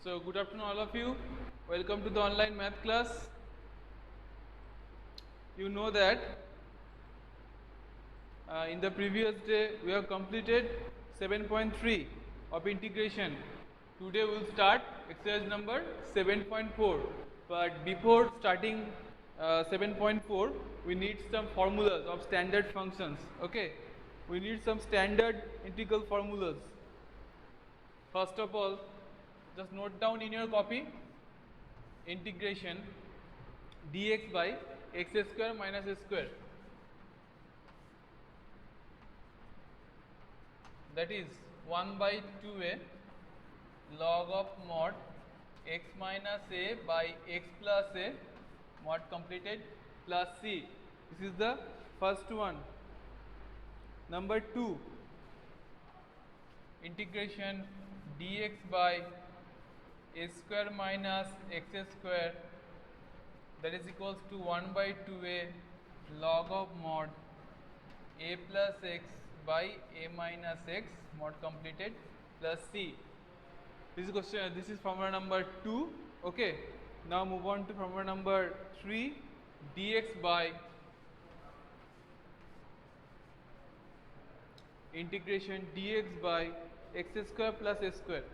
So good afternoon all of you. Welcome to the online math class. You know that in the previous day we have completed 7.3 of integration. Today we will start exercise number 7.4. But before starting 7.4 we need some formulas of standard functions. Okay, we need some standard integral formulas. First of all, just note down in your copy integration dx by x square minus a square, that is 1 by 2a log of mod x minus a by x plus a mod completed plus c. This is the first one. Number 2, integration dx by a square minus x square, that is equals to 1 by 2a log of mod a plus x by a minus x mod completed plus c. This is question. This is formula number 2. Okay. Now move on to formula number 3. dx by integration dx by x square plus a square,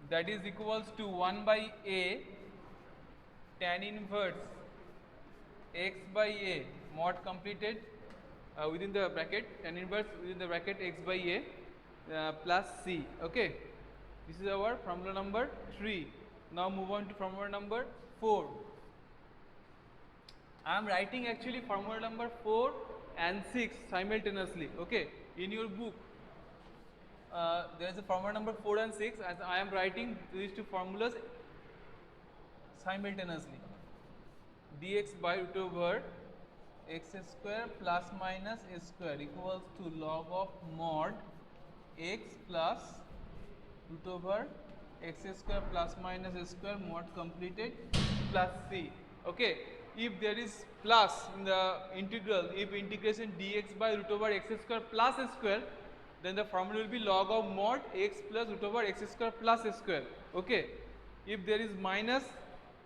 that is equals to 1 by a tan inverse x by a mod completed within the bracket tan inverse within the bracket x by a plus c. Okay, this is our formula number 3. Now move on to formula number 4. I am writing actually formula number 4 and 6 simultaneously. Okay, in your book there is a formula number 4 and 6, as I am writing these two formulas simultaneously. dx by root over x square plus minus a square equals to log of mod x plus root over x square plus minus a square mod completed plus c. Okay, if there is plus in the integral, if integration dx by root over x square plus a square, then the formula will be log of mod x plus root over x square plus a square. Okay, if there is minus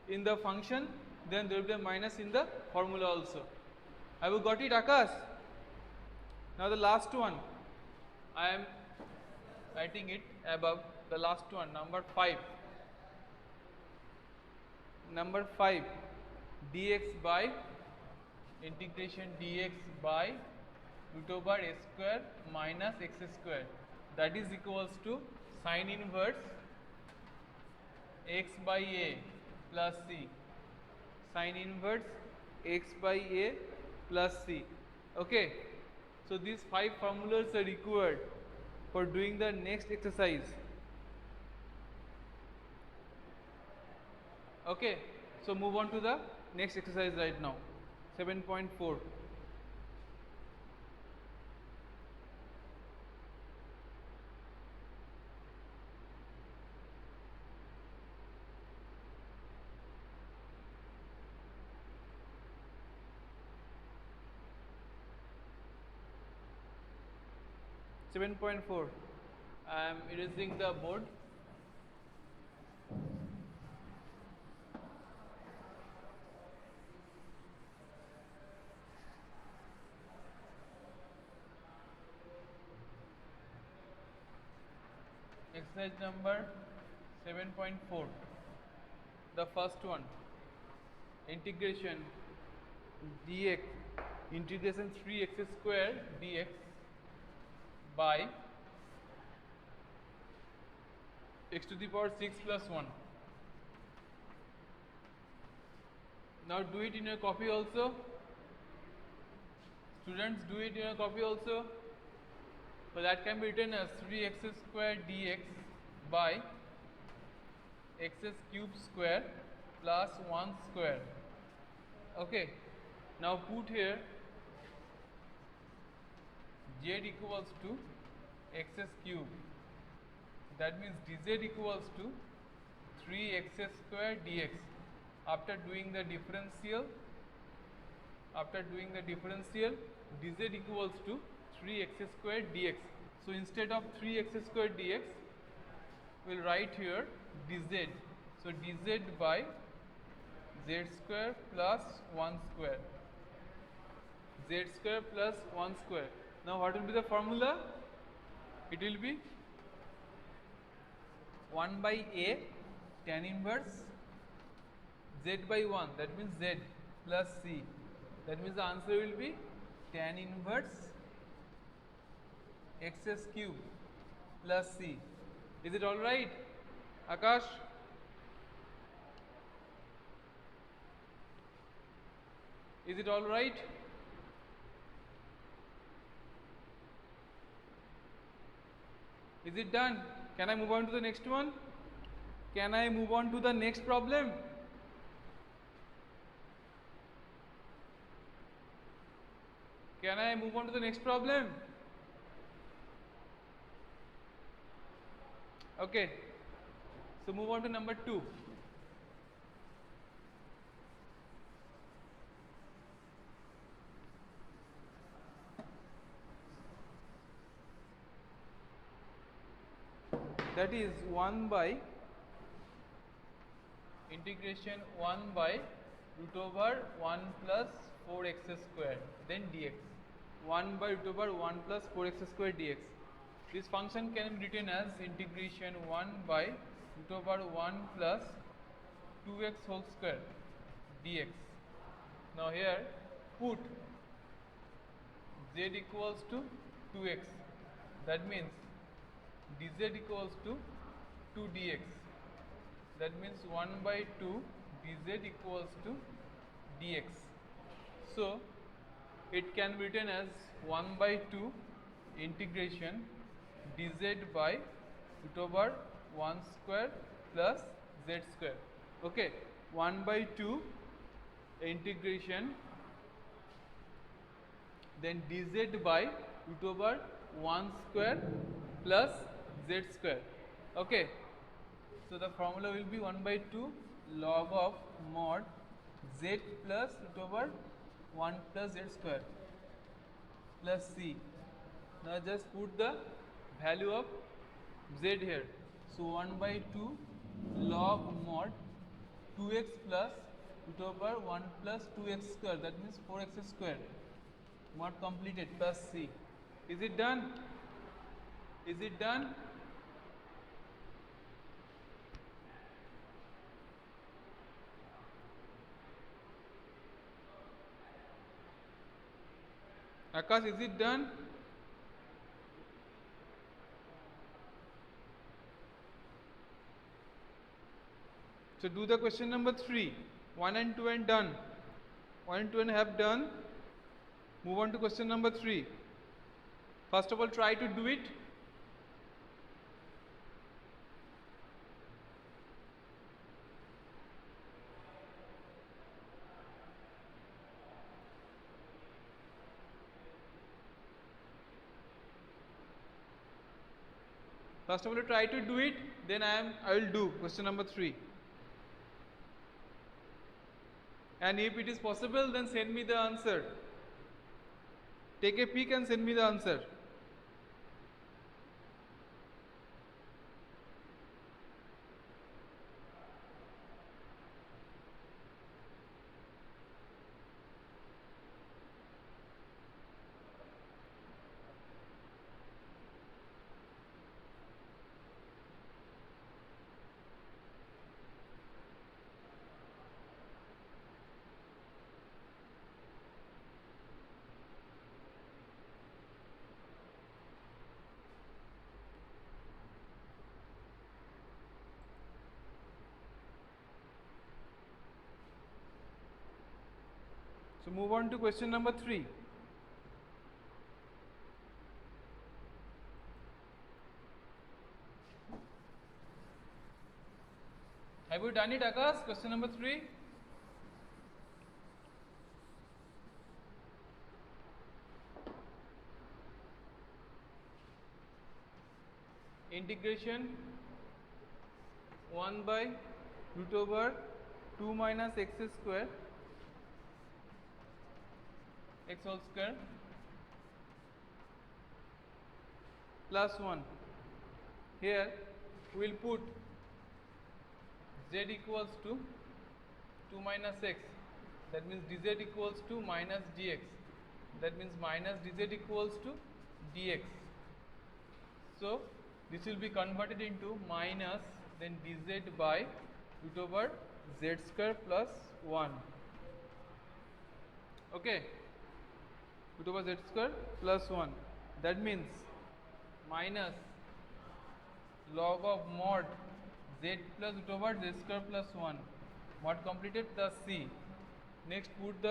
in the function, then there will be a minus in the formula also. Have you got it, Akash? Now the last one, I am writing it above. The last one, number 5. Number 5, dx by integration dx by root over a square minus x square, that is equals to sine inverse x by a plus c, sine inverse x by a plus c. Okay, so these 5 formulas are required for doing the next exercise. Okay, so move on to the next exercise right now. 7.4. I am erasing the board. Exercise number 7.4. The first one, integration dx, integration 3x square dx by x to the power 6 plus 1. Now do it in your copy also. Students, do it in your copy also. So that can be written as 3x square dx by x cube square plus 1 square. Okay, now put here z equals to x cube, that means dz equals to 3x square dx. After doing the differential, dz equals to 3x square dx. So instead of 3x square dx, we'll write here dz. So dz by z square plus 1 square. Z square plus 1 square. Now what will be the formula? It will be 1 by a tan inverse z by 1, that means z, plus c. That means the answer will be tan inverse xs cube plus c. Is it all right, Akash? Is it all right? Is it done? Can I move on to the next one? Can I move on to the next problem? Can I move on to the next problem? Okay. So move on to number 2. That is 1 by integration 1 by root over 1 plus 4x square, then dx. 1 by root over 1 plus 4x square dx. This function can be written as integration 1 by root over 1 plus 2x whole square dx. Now here put z equals to 2x. That means dz equals to 2 dx. That means 1 by 2 dz equals to dx. So it can be written as 1 by 2 integration dz by root over 1 square plus z square. Okay, 1 by 2 integration then dz by root over 1 square plus z square. Okay, so the formula will be 1 by 2 log of mod z plus root over 1 plus z square plus c. Now just put the value of z here. So 1 by 2 log mod 2x plus root over 1 plus 2x square, that means 4x square, mod completed, plus c. Is it done? Is it done? Akash, is it done? So do the question number 3. 1 and 2 and done. 1 and 2 and have done. Move on to question number 3. First of all, try to do it. First of all, try to do it, then I will do question number 3. And if it is possible, then send me the answer. Take a peek and send me the answer. So move on to question number 3. Have you done it, Akash? Question number 3. Integration 1 by root over 2 minus x square x whole square plus 1. Here we will put z equals to 2 minus x, that means dz equals to minus dx, that means minus dz equals to dx. So this will be converted into minus then dz by root over z square plus 1. Okay, root over z square plus 1, that means minus log of mod z plus root over z square plus 1 mod completed plus c. Next put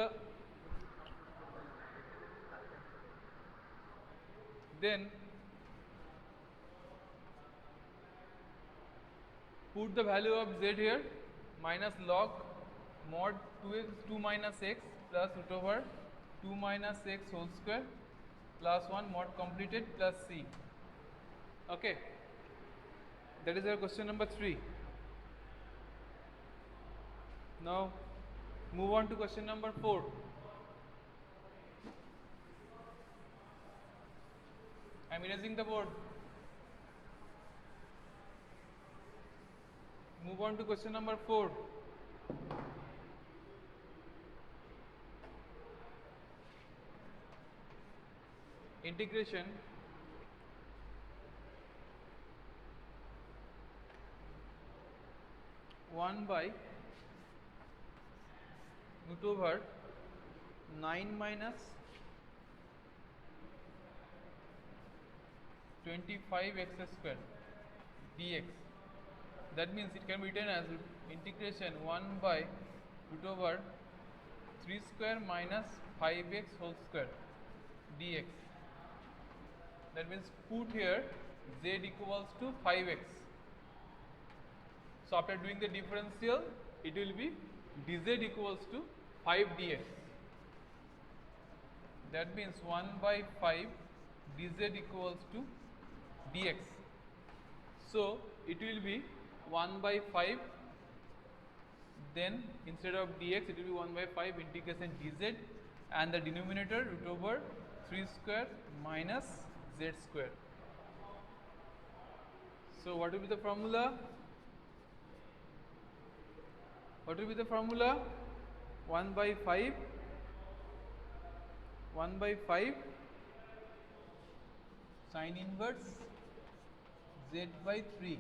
the value of z here, minus log mod 2 minus x plus root over 2 minus x whole square plus 1 mod completed plus c. Okay, that is our question number 3. Now move on to question number 4. I am erasing the board. Move on to question number 4. Integration one by root over 9 minus 25 x square dx. That means it can be written as integration 1 by root over 3 square minus 5x whole square dx. That means put here z equals to 5x. So after doing the differential, it will be dz equals to 5 dx. That means 1 by 5 dz equals to dx. So it will be 1 by 5, then instead of dx it will be 1 by 5 integration dz, and the denominator root over 3 square minus z square. So what will be the formula? What will be the formula? 1 by 5 sin inverse z by 3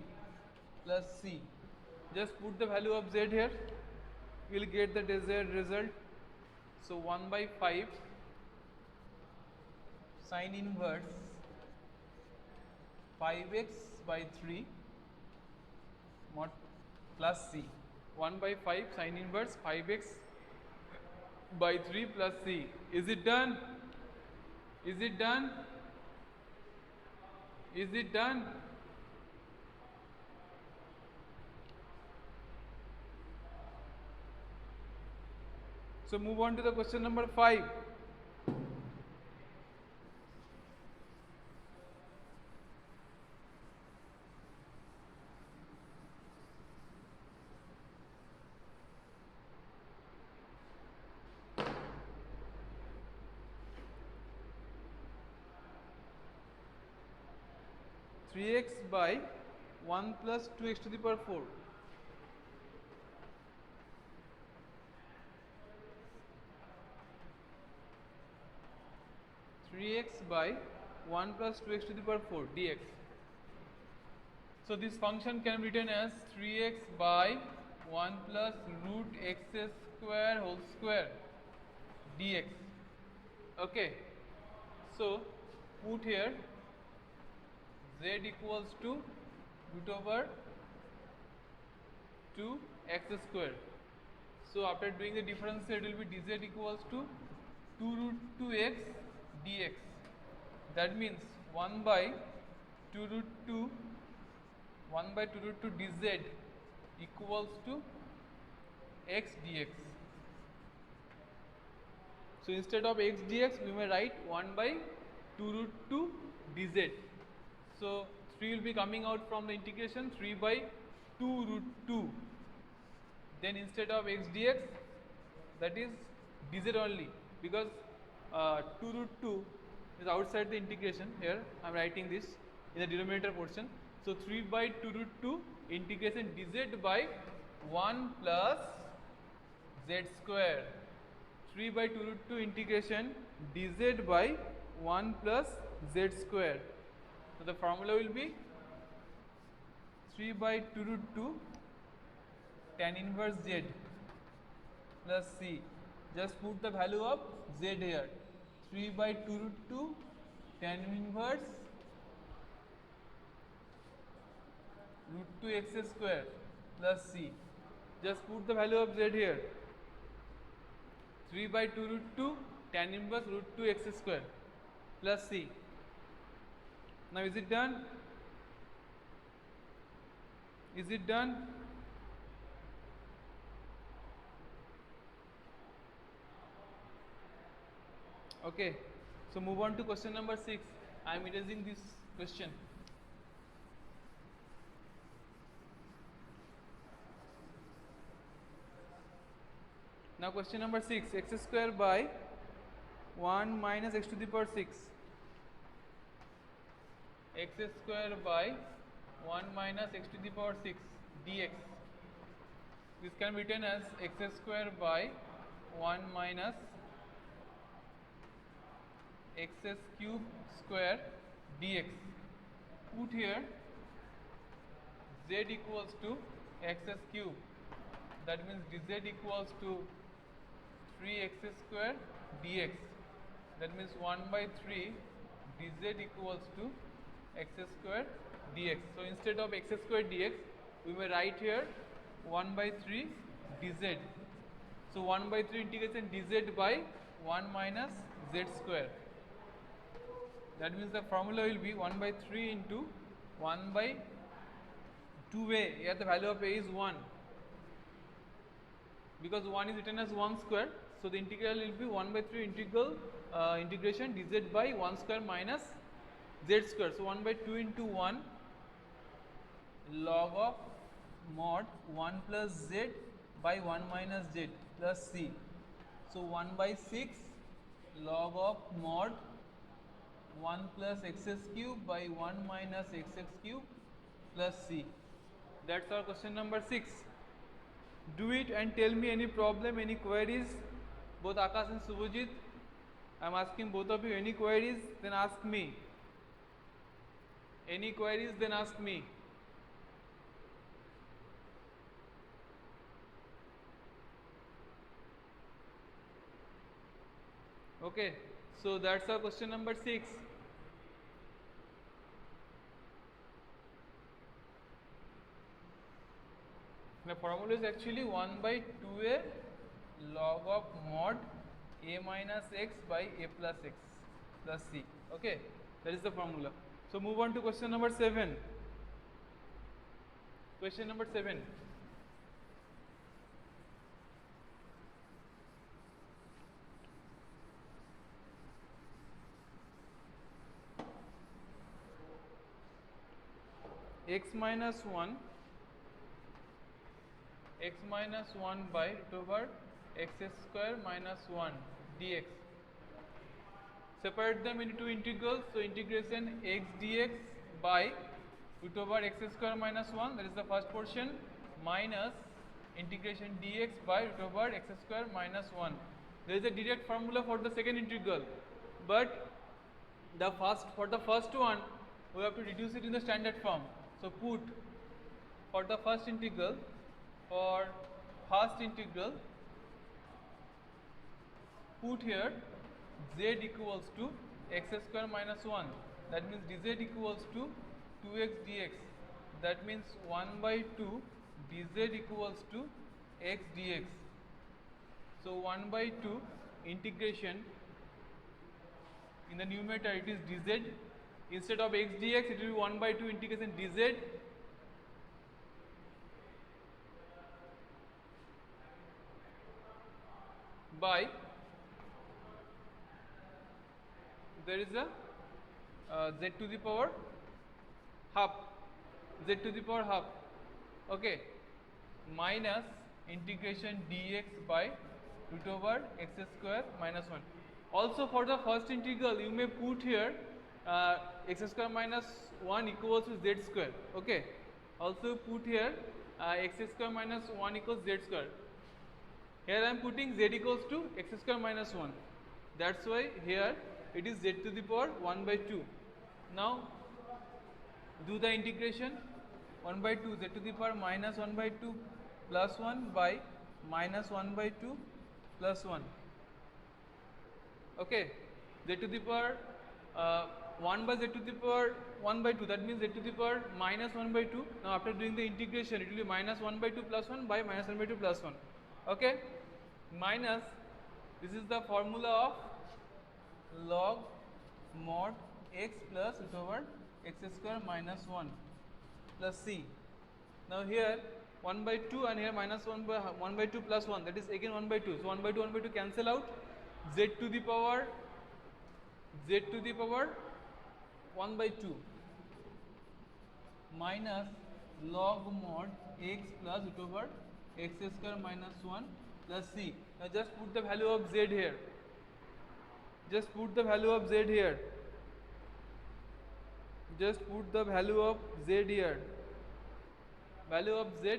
plus c. Just put the value of z here, we will get the desired result. So 1 by 5 sin inverse 5x by 3 mod plus c. 1 by 5 sin inverse 5x by 3 plus c. Is it done? Is it done? Is it done? So move on to the question number 5. Three x by 1 plus 2x to the power 4. 3x by 1 plus 2x to the power 4 dx. So this function can be written as 3x by 1 plus root x square whole square dx. Okay, so put here z equals to root over 2 x square. So after doing the differential, it will be dz equals to 2 root 2x dx. That means 1 by 2 root 2 dz equals to x dx. So instead of x dx, we may write 1 by 2 root 2 dz. So 3 will be coming out from the integration, 3 by 2 root 2. Then instead of x dx, that is dz only, because 2 root 2 is outside the integration. Here I am writing this in the denominator portion. So 3 by 2 root 2 integration dz by 1 plus z square. 3 by 2 root 2 integration dz by 1 plus z square. So the formula will be 3 by 2 root 2 tan inverse z plus c. Just put the value of z here. 3 by 2 root 2 tan inverse root 2 x square plus c. Just put the value of z here. 3 by 2 root 2 tan inverse root 2 x square plus c. Now is it done? Is it done? Okay, so move on to question number 6. I am erasing this question. Now question number 6, x square by 1 minus x to the power 6. X square by 1 minus x to the power 6 dx. This can be written as x square by 1 minus x cube square dx. Put here z equals to x cube. That means dz equals to 3x square dx. That means 1 by 3 dz equals to x square dx. So instead of x square dx, we may write here 1 by 3 dz. So 1 by 3 integration dz by 1 minus z square. That means the formula will be 1 by 3 into 1 by 2a. Here the value of a is 1. Because 1 is written as 1 square, so the integral will be 1 by 3 integration dz by 1 square minus z square. So 1 by 2 into 1 log of mod 1 plus z by 1 minus z plus c. So 1 by 6 log of mod 1 plus x cube by 1 minus x cube plus c. That's our question number 6. Do it and tell me any problem, any queries. Both Akash and Subhajit, I am asking both of you, any queries, then ask me. Any queries, then ask me. Okay, so that's our question number 6. The formula is actually 1 by 2a log of mod a minus x by a plus x plus c. Okay, that is the formula. So move on to question number 7. Question number 7. X minus 1 by root over x square minus 1 dx. Separate them into two integrals. So integration x dx by root over x square minus 1, that is the first portion, minus integration dx by root over x square minus 1. There is a direct formula for the second integral, but for the first one we have to reduce it in the standard form. So put for the first integral, put here z equals to x square minus 1. That means dz equals to 2x dx. That means 1 by 2 dz equals to x dx. So 1 by 2 integration, in the numerator it is dz. Instead of x dx, it will be 1 by 2 integration dz by, there is a z to the power half, okay, minus integration dx by root over x square minus 1. Also for the first integral, you may put here x square minus 1 equals to z square. Okay. Also put here x square minus 1 equals z square. Here I am putting z equals to x square minus 1. That's why here it is z to the power 1 by 2. Now do the integration. 1 by 2 z to the power minus 1 by 2 plus 1 by minus 1 by 2 plus 1. Okay, z to the power 1 by z to the power 1 by 2, that means z to the power minus 1 by 2. Now after doing the integration, it will be minus 1 by 2 plus 1 by minus 1 by 2 plus 1. Okay, minus, this is the formula of log mod x plus root over x square minus 1 plus c. Now here 1 by 2 and here minus 1 by 2 plus 1, that is again 1 by 2. So 1 by 2 cancel out. Z to the power 1 by 2 minus log mod x plus root over x square minus 1 plus c. Now just put the value of z here. Just put the value of z here. Just put the value of z here. Value of z,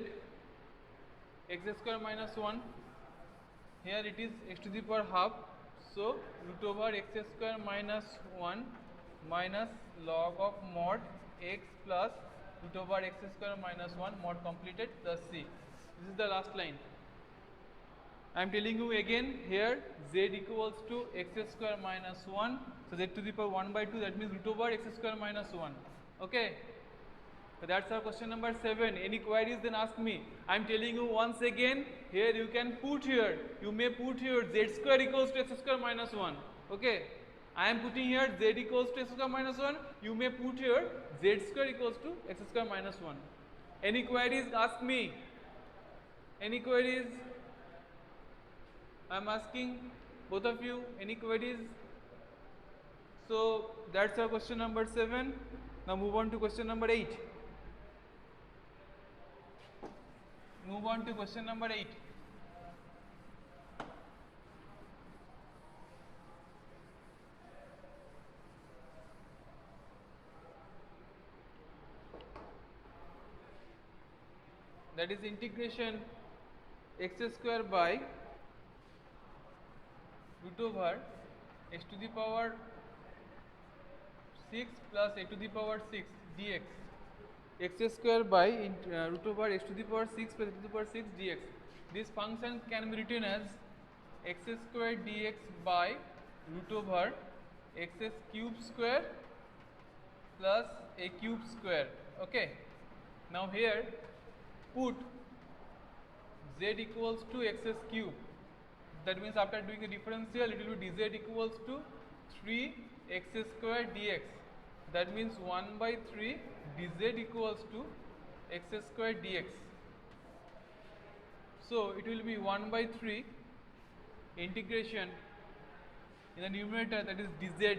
x square minus 1. Here it is x to the power half. So root over x square minus 1 minus log of mod x plus root over x square minus 1 mod completed plus c. This is the last line. I am telling you again here z equals to x square minus 1. So z to the power 1 by 2, that means root over x square minus 1. Okay. So that's our question number 7. Any queries, then ask me. I am telling you once again, here you can put here, you may put here z square equals to x square minus 1. Okay. I am putting here z equals to x square minus 1. You may put here z square equals to x square minus 1. Any queries, ask me. Any queries? I am asking both of you, any queries? So that's our question number 7. Now move on to question number 8. Move on to question number 8. That is integration x square by root over x to the power 6 plus a to the power 6 dx. X square by root over x to the power 6 plus a to the power 6 dx. This function can be written as x square dx by root over x cube square plus a cube square. Okay. Now here put z equals to x cube. That means after doing the differential, it will be dz equals to 3x square dx. That means 1 by 3 dz equals to x square dx. So it will be 1 by 3 integration in the numerator, that is dz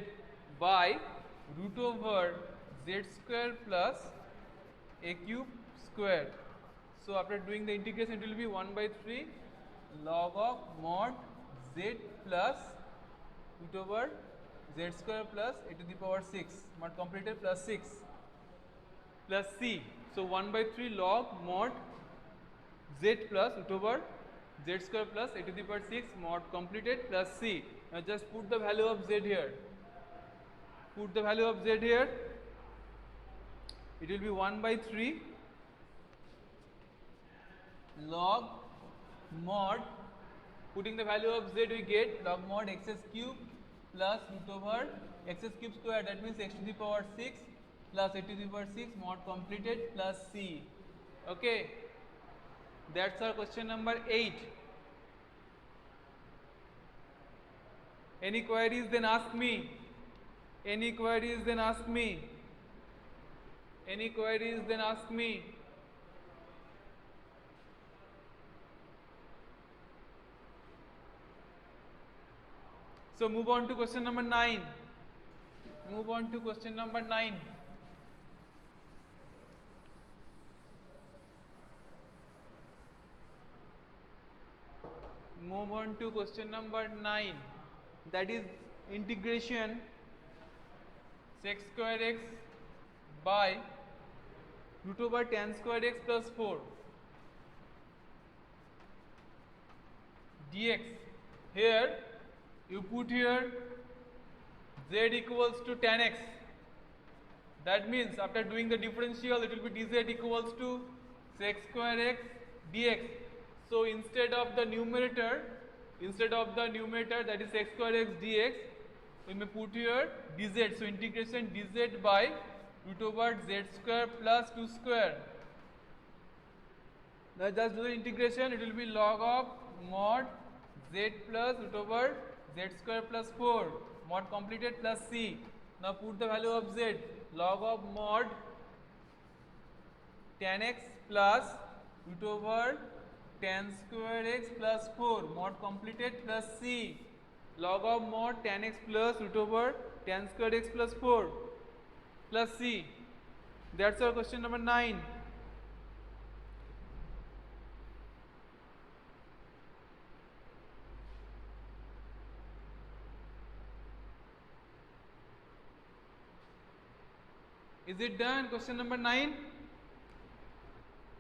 by root over z square plus a cube square. So after doing the integration, it will be 1 by 3 log of mod z plus root over z square plus a to the power 6 mod completed plus 6 plus c. So 1 by 3 log mod z plus root over z square plus a to the power 6 mod completed plus c. Now just put the value of z here. Put the value of z here. It will be 1 by 3 log mod, putting the value of z, we get log mod x cube plus root over x cube square, that means x to the power 6 plus a to the power 6 mod completed plus c. Okay, that's our question number 8. Any queries, then ask me. Any queries, then ask me. Any queries, then ask me. So move on to question number 9. Move on to question number 9. Move on to question number 9. That is integration sec square x by root over tan square x plus 4 dx. Here you put here z equals to tan x. That means after doing the differential, it will be dz equals to sec square x dx. So instead of the numerator that is sec square x dx, we may put here dz. So integration dz by root over z square plus 2 square. Now just do the integration, it will be log of mod z plus root over z square plus 4 mod completed plus c. Now put the value of z, log of mod tan x plus root over tan square x plus 4 mod completed plus c, log of mod tan x plus root over tan square x plus 4 plus c. That's our question number 9. Is it done? Question number 9.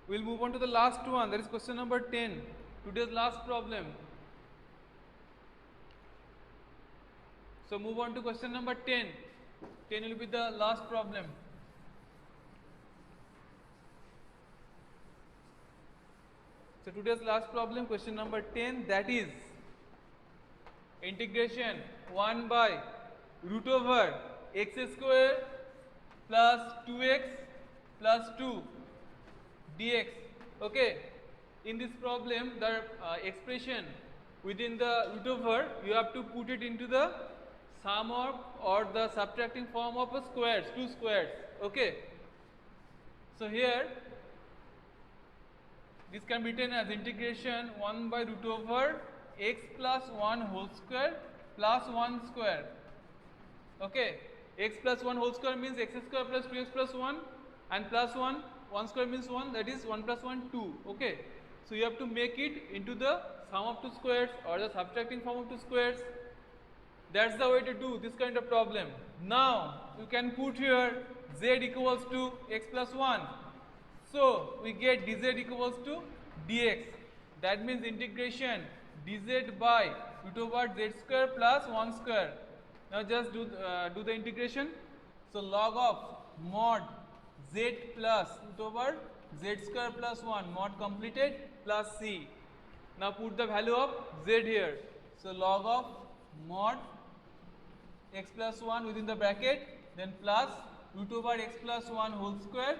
We'll move on to the last one, that is question number 10, today's last problem. So move on to question number 10. 10 will be the last problem. So today's last problem, question number 10, that is integration 1 by root over x square plus 2x plus 2 dx. Okay, in this problem the expression within the root over, you have to put it into the sum of or the subtracting form of a squares, two squares. Okay, so here this can be written as integration 1 by root over x plus 1 whole square plus 1 square. Okay, x plus 1 whole square means x square plus 2x plus 1 and plus 1 square means 1, that is 1 plus 1 2. Okay, so you have to make it into the sum of two squares or the subtracting form of two squares. That's the way to do this kind of problem. Now you can put here z equals to x plus 1. So we get dz equals to dx. That means integration dz by root over z square plus 1 square. Now just do the integration. So log of mod z plus root over z square plus 1 mod completed plus c. Now put the value of z here. So log of mod x plus 1 within the bracket, then plus root over x plus 1 whole square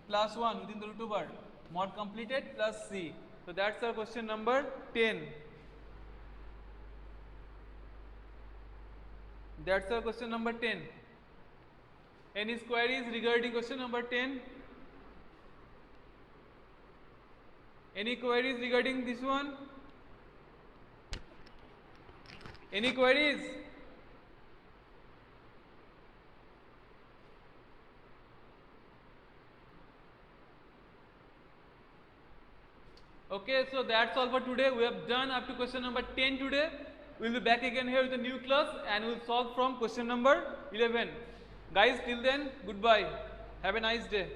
plus 1 within the root over mod completed plus c. So that's our question number 10. That's our question number 10. Any queries regarding question number 10? Any queries regarding this one? Any queries? Okay, so that's all for today. We have done up to question number 10 today. We will be back again here with a new class and we will solve from question number 11. Guys, till then, goodbye. Have a nice day.